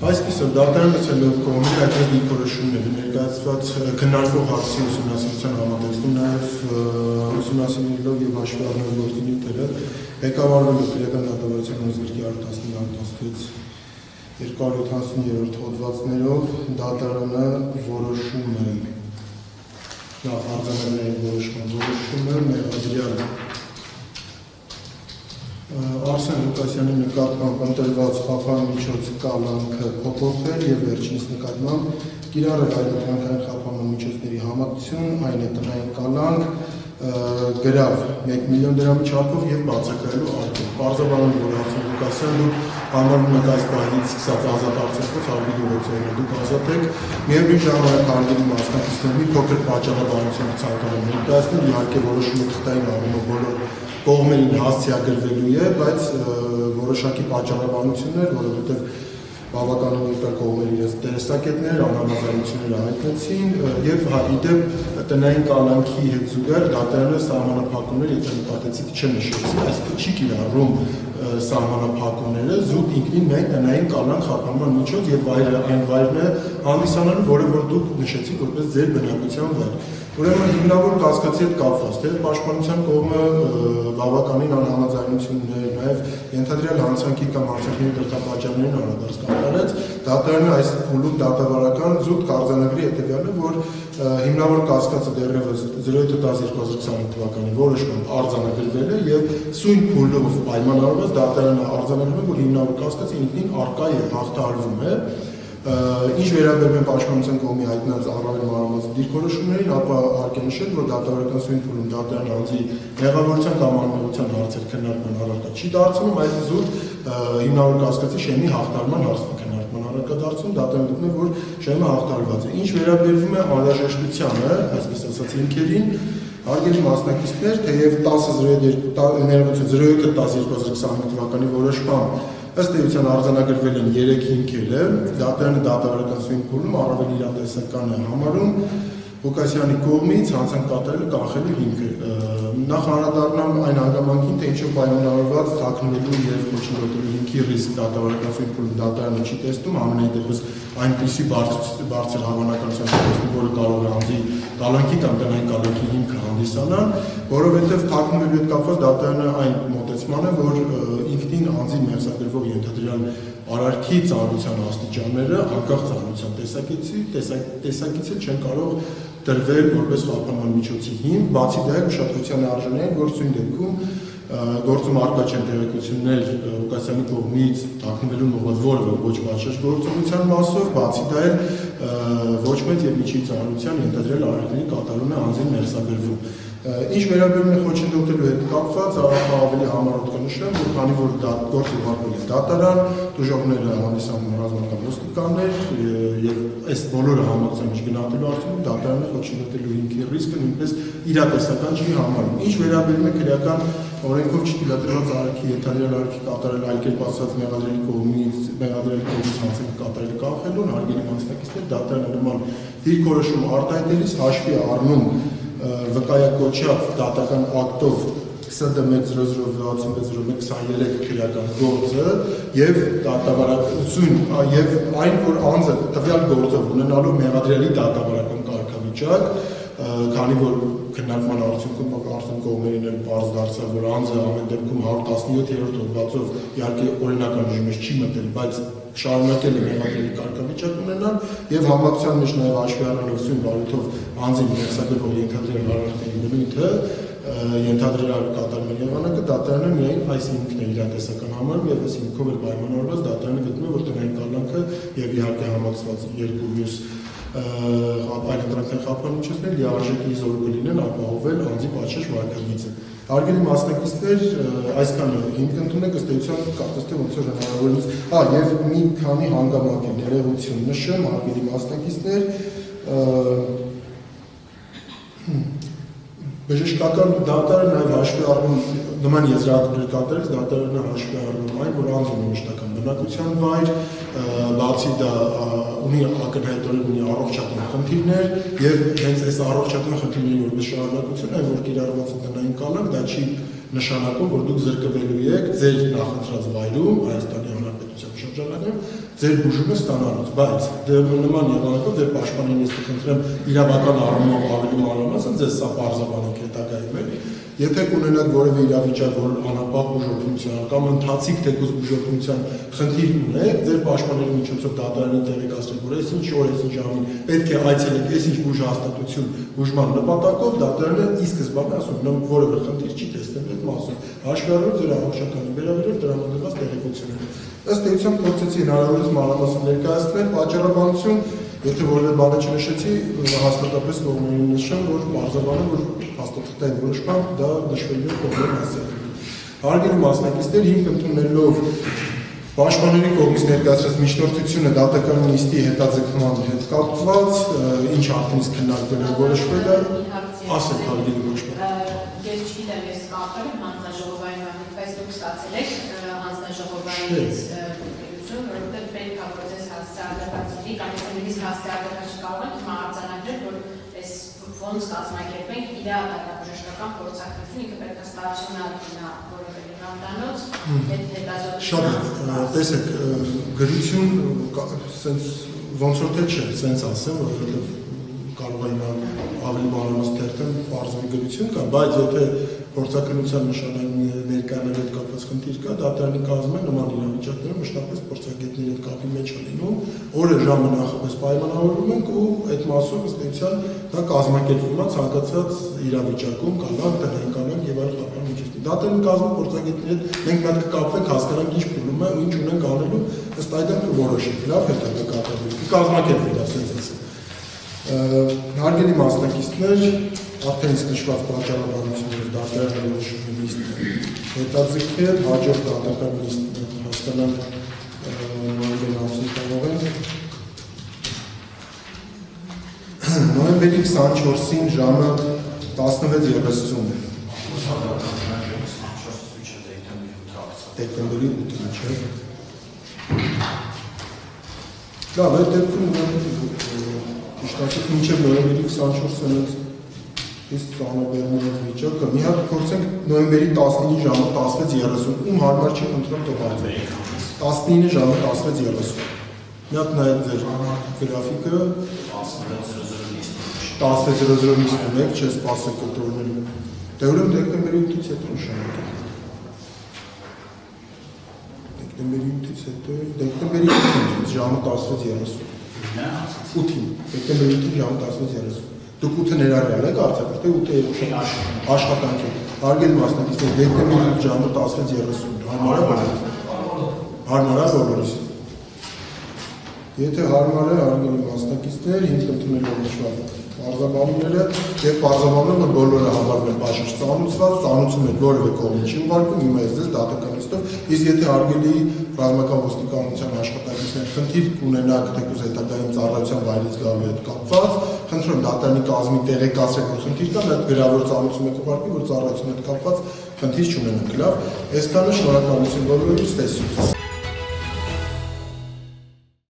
Այսպիսով դատարանը ցելով կողմի հայտնի դիրքորոշումների ներկայացված քննարկվող հարցի ուսումնասիրության համատեքստում նաև ուսումնասիրելով եւ հաշվի առնելով գործունեությունը ղեկավարվելով քրեական դատավարության նոզգրքի 115-270-րդ հոդվածներով դատարանը որոշում է արձանագրային որոշում է մեղադրյալ Արսեն Լուկասյանի նկատմամբ ընտրված խափանմիջոց կալանքը փոփոխել եւ վերջինիս նկատմամբ կիրառել այլընտրանքային խափանմիջոցների համակցություն, այն է տնային կալանք, գրավ 1 միլիոն դրամի չափով եւ բացակայելու արգելք։ Պարզաբանում որ Արսեն Լուկասյանը համարվում է այս բանից սկսած ազատ արձակվող արգելի գործերին դուք ազատ եք, միևնույն ժամանակ արգելի մասնակիցների մի փոքր պատճառաբանություն ցանկանում ներկայացնել, իհարկե որոշումը թղթային առումով բոլոր կողմերին հասցեագրվելու է, բայց որոշակի պատճառաբանություններ, որովհետև բավականին երկար կողմերի իրենց տեսակետներ, անհամաձայնություններ հայտնեցին եւ իդեպ տնային կալանքի հետ զուգահեռ դատարանը սահմանափակումներ եթե նկատեցիք չնշեցի, այսինքն չի կիրառում սահմանափակումները զուտ ինքնին միայն տնային կալանք խափանման միջոց եւ այն վայրն է հանդիսանալու, որը որ դուք նշեցիք որպես ձեր բնակության վայր։ Ուրեմն հիմնավոր կասկածի հետ կապված թե պաշտպանության կողմը բավականին անհամաձայնություններ, նաև ենթադրյալ հանցանքի կամ հանցանքների դրդապատճառներին անդրադարձ կատարեց, դատարանը այս փուլում դատավարական զուտ կարձանագրի հետևյալը, որ հիմնավոր կասկածը դեռևս 07/12/20 թվականի որոշմամբ արձանագրվել է եւ սույն փուլով պայմանավորված դատարանը արձանագրել է, որ հիմնավոր կասկածը ինքնին առկա է հաղթահարվում է Ինչ վերաբերում է պաշտպանության կողմի հայտնած առավել մանրամասն դիրքորոշումներին, ապա հարկ է նշել, որ դատավարական սույն փուլում դատարանը անձի մեղավորության կամ անմեղության հարցեր քննարկման առարկա չի դարձնում, այլ զուտ հիմնավոր կասկածի շեմի հաղթարման հարցն քննարկման առարկա դարձնում, դատարանը գտնում է, որ շեմը հաղթարված է։ Ինչ վերաբերում է անհրաժեշտությանը, այսպես ասած հիմքերին, հարգելի մասնակիցներ, թեև 10.07.2025 թվականի որոշմամբ ըստ էության արձանագրվել են 3 հիմքերը, դատարանը դատավարական սույն փուլում առավել իրատեսական է համարում Ղուկասյանի կողմից հանցանք կատարելը կանխելու հիմքը։ Նախ անդրադառնամ այն հանգամանքին, թե ինչով պայմանավորված թաքնվելու եւ ոչնչացնելու հիմքի ռիսկ դատավարական սույն փուլում դատարանը չի տեսնում, ամենայն դեպս այնպիսի բարձր հավանականությամբ տեսնում, որը կարող է անձի կալանքի կամ տնային կալանքի հիմքը հանդիսանալ, որովհետեւ թաքնվելու հետ կապված դատարանը այն մոտեցման է, որ ինքնին անձի մեղսադրվող ենթադրյալ արարքի ծանրության աստիճանները անկախ ծանրության տեսակից չեն կարող տրվել որպես խափանման միջոցի հիմք, բացի դա ուշադրության արժանի է, որ սույն դեպքում գործում առկա չեն տեղեկություններ Ղուկասյանի կողմից թաքնվելուն ուղղված որևէ ոչ պատշաճ գործողության մասով, բացի դա էլ ոչ մեծ եւ միջին ծանրության ենթադրյալ արարքների կատարումը անձին մեղսադրվում։ Ինչ վերաբերում է խոչընդոտելու հետ կապված, ավելի համառոտ կնշեմ, որ քանի որ գործը ուղարկվել է դատարան, դժոխները հանդիսանում ռազմական ոստիկաններ եւ այս բոլորը համակցության մեջ գնահատելու արդյունքում դատարանը խոչընդոտելու հիմքի ռիսկը նույնպես իրատեսական չի համարում։ Ինչ վերաբերում է քրեական օրենքով չթույլատրված արարքի ենթադրյալ արարքի կատարել այլ կերպ ասած մեղադրելի կողմից հանցանք կատարել կանխելուն, հարգելի մասնակիցներ, դատարանը նման դիրքորոշում արտահայտելիս հաշվի առնում վկայակոչած դատական ակտով CD100660123 քրեական գործը եւ դատավարություն եւ այն որ անձը տվյալ գործով ունենալու մեղադրելի դատավարական կարգավիճակ, քանի որ քննարկման արդյունքում արդեն կողմերին էլ բարձ դարձավ, որ անձը ամեն դեպքում 117-րդ հոդվածով իհարկե օրինական ռեժիմի մեջ չի մտել, բայց շարունակել է մեղադրելի կարգավիճակ ունենալ եւ համակցության մեջ նաեւ հաշվի առնելով սույն վարույթով անձին մեղսադրվող ենթադրյալ արարքների բնույթը ենթադրյալ կատարման եղանակը դատարանը միայն այս հիմքն է իրատեսական համարում եւ այս հիմքով էլ պայմանավորված դատարանը գտնում է որ տնային կալանքը եւ իհարկե համակցված երկու մյուս այլընտրանքային խափանմիջոցներ լիարժեք զոր կլինեն ապահովել անձի պատշաճ վարքագիծը։ Հարգելի մասնակիցներ, այսքանը հիմք ընդունեք ըստ էության կարծես թե ոնց որ հնարավորինս, եւ մի քանի հանգամանք է ներողություն նշեմ, հարգելի մասնակիցներ, բժշկական դատարանը նաև հաշվի առնում նման եզրահանգումներ կատարելիս դատարանը հաշվի առնում այն, որ անձը ունի մշտական բնակության վայր, բացի դա ունի ակնհայտորեն ունի առողջական խնդիրներ եւ հենց այս առողջական խնդիրների որպես շարունակություն այն որ կիրառված է տնային կալանք, դա չի նշանակում, որ դուք զրկվելու եք ձեր նախընտրած վայրում, Հայաստանի Հանրապետության շրջանում, ձեր բուժումը ստանալուց, բայց նման եղանակով ձեր պաշտպանին ես կխնդրեմ իրավական առումով ավելի մանրամասն, ձեզ սա պարզաբանենք հետագայում էլ, եթե կունենաք որևէ իրավիճակ, որ անապահ բուժօգնության կամ ընթացիկ թեկուզ բուժօգնության խնդիր ունեք, ձեր պաշտպանների միջոցով դատարանին տեղեկացրեք, որ այսինչ օր, այսինչ ժամին պետք է այցելեք, այսինչ բուժհաստատություն բուժման նպատակով, դատարանը ի սկզբանե ասում, որևէ խնդիր չի տեսնել այդ մասում, հաշվի առնելով ձեր առողջականի վերաբերյալ տրամադրված տեղեկությունները։ Ըստ էության փորձեցի հնարավորինս մանրամասն ներկայացնել պատճառաբանություն, եթե որևէ բանը չնշեցի, հաստատապես կողմերին նշեմ, որ պարզաբանում, որ հաստատության որոշմամբ դա նշվելու է կողմերի հասցեալի։ Հարգելի մասնակիցներ, հիմք ընդունելով պաշտպանների կողմից ներկայացրած միջնորդությունը դատական նիստի հետաձգման հետ կապված, ինչ արդեն իսկ քննարկվել է որոշվել է, ասեք հարգելի որոշման։ Ես չգիտեմ, ես կապել եմ հանձնաժողովային մամիտ, բայց դուք ստացել եք հանձնաժողովայինից ուսում, որովհետև պետք է պրոցես հասցեալդրված լինի, կամ ես հասցեալդրված չկարող եմ, հիմա արձանագրել, որ այս ոնց կազմակերպենք իր դատաբժշկական փորձակցություն, ինքը պետք է ստացիոնար լինի որևէ հիվանդանոց, հետազոտություն։ Շատ տեսեք, գրություն ոնց որ թե չէ, սենց ասեմ, որովհետև կարող է ավելի մանրամասն թերթել պարզվի գրություն կա, բայց եթե փորձակնության նշանային ներկայանալ հետ կապված խնդիր կա, դատարանի կազմը նման իրավիճակներում մշտապես փորձագետների հետ կապի մեջ է լինում, օրը ժամը նախապես պայմանավորվում ենք ու այդ մասով ըստ էության դա կազմակերպվում է ցանկացած իրավիճակում, կանանք, տնային կանանք եւ այլ խափան միջոցներ։ Դատարանի կազմը փորձագետների հետ մենք պետք է կապվենք, հասկանանք ինչ փուլում է ու ինչ ունենք անելու, ըստ այդմ կորոշենք, լավ հետագա կատարվի, կազմակերպվի դա ասենց ասեմ։ Հարգելի մասնակիցներ, արդեն իսկ նշված պատճառաբանությունները դատարանի որոշումի նիստը հետաձգել, հաջորդ դատական նիստը հասկանանք նոյեմբերի ամսին կարող են։ Նոյեմբերի 24-ին ժամը 16:30 դեկտեմբերի 8-ին չէ։ Լավ, այդ դեպքում Իշտացիք մինչև նոյեմբերի 24-ից իսկ ծանոթ վիճակը, մի հատ փորձենք նոյեմբերի 19-ի ժամը 16:30, ում հարմար չի ընտրում տոկարը։ 19-ի ժամը 16:30։ Մի հատ նայեք ձեր գրաֆիկը 16:00 նիստում եք, չէ սպասեք այդ օրերին։ Դե ուրեմն դեկտեմբերի 8-ից հետո նշանակեք։ Դեկտեմբերի 8-ից հետո, դեկտեմբերի 8-ից ժամը 16:30։ 8-ին, դեկտեմբերի 8-ին ժամը 16:30։ Դուք 8-ը ներառյալ եք արդյոք, թե 8-ը աշխատանք եք։ Հարգելի մասնակիցներ, դեկտեմբերի 8 ժամը 16:30, հարմար է բոլորիս։ Հարմար է բոլորիս։ Եթե հարմար է, հարգելի մասնակիցներ, հիմք ընդունելով նշված պարզաբանումները եւ պարզաբանում, որ բոլորը հավարվել բաժիշկ ծանուցված, ծանուցում են որևէ կողմի չի ուղարկում, հիմա ես ձեզ դատական նիստով, իսկ եթե հարգելի ռազմական ոստիկանության աշխատակիցներ խնդիր կունենաք թեկուզ հետագայում ծառայության վայրից գալու հետ կապված, խնդրում դատարանի կազմի տեղեկացրեք, որ խնդիր կա, այդ գրավոր ծանուցում եք ուղարկի, որ ծառայության հետ կապված խնդիր չունենաք, լավ, այսքանը շնորհակալություն բոլորիս, տեսություն։